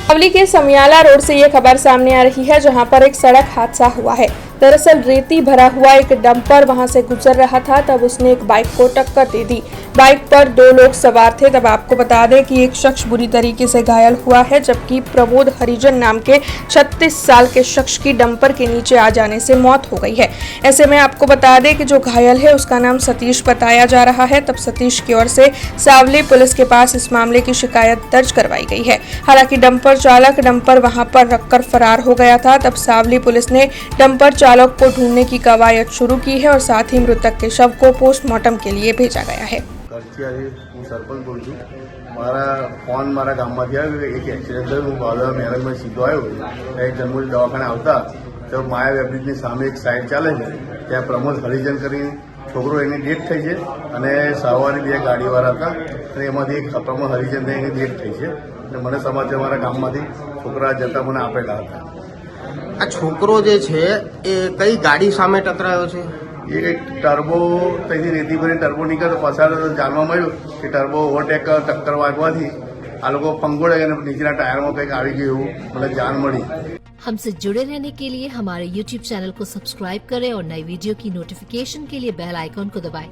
सावली के समियाला रोड से ये खबर सामने आ रही है, जहां पर एक सड़क हादसा हुआ है। दरअसल रेती भरा हुआ एक डंपर वहां से गुजर रहा था, तब उसने एक बाइक को टक्कर दे दी। बाइक पर 2 लोग सवार थे। तब आपको बता दें कि एक शख्स बुरी तरीके से घायल हुआ है, जबकि प्रमोद हरिजन नाम के 36 साल के शख्स की डंपर के नीचे आ जाने से मौत हो गई है। ऐसे में आपको बता दें कि जो घायल है उसका नाम सतीश बताया जा रहा है। तब सतीश की ओर से सावली पुलिस के पास इस मामले की शिकायत दर्ज करवाई गई है। हालांकि डंपर चालक डंपर वहां पर रखकर फरार हो गया था। तब सावली पुलिस ने डंपर चालक को ढूंढने की कवायद शुरू की है और साथ ही मृतक के शव को पोस्टमार्टम के लिए भेजा गया है। सरपंच बोलूँ છું મારા ફોન મારા ગામમાંથી આવ્યો એક એક્સિડન્ટ થયો। હું ભાવનગર મેરેજમાં સીધો આવ્યો ત્યાં જન્મોજી દવાખાને આવતા તો માયા વેબ્રિજની સામે એક સાઈડ ચાલે છે ત્યાં પ્રમોદ હરિજન કરીને છોકરો એની ડેથ થઈ છે અને સવારે 2 ગાડીવાળા હતા અને એમાંથી એક પ્રમોદ હરિજન એની ડેથ થઈ છે અને મને સમાચાર મારા ગામમાંથી છોકરા જતા મને આપેલા હતા। આ છોકરો જે છે એ કઈ ગાડી સામે ટકરાયો છે? એ કંઈક ટર્બો ત્યાંથી રેતી ભરી ટર્બો નીકળ્યો પાછળ જાણવા મળ્યું કે ટર્બો ઓવરટેક ટક્કર વાગવાથી આ લોકો ફંગોળે અને નીચેના ટાયરમાં કંઈક આવી ગયું એવું મને જાણ મળી। हमसे जुड़े रहने के लिए हमारे YouTube चैनल को सब्सक्राइब करें और नई वीडियो की नोटिफिकेशन के लिए बेल आइकॉन को दबाएं।